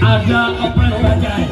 Ada oplet bajai.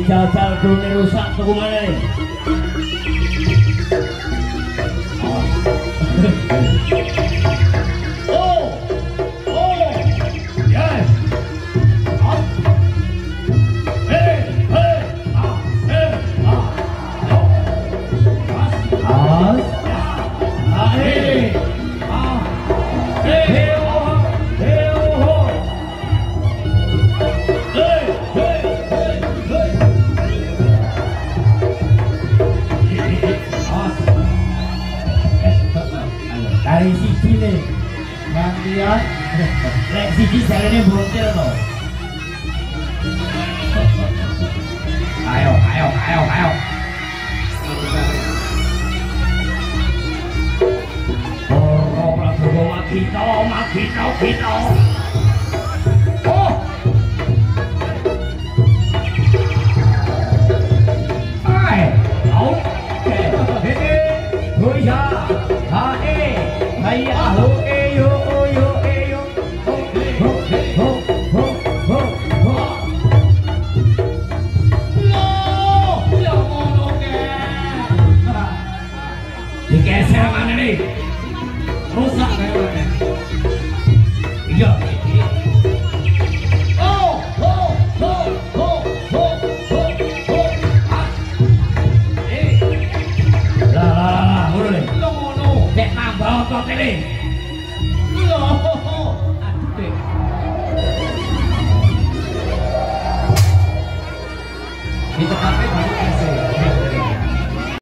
Jajal dunia rusak tuku mana nih? Dari siji nih, gantian, lek siji jalannya brontil loh. Ayo. Oh, Prabowo makito. Oh. Hai, au. Hoya, hae. Hayya ho eyo ho ya ngono ke digeser mana nih rusak kayak mana iya lah ngono nih lo ngono nek nambah otot ini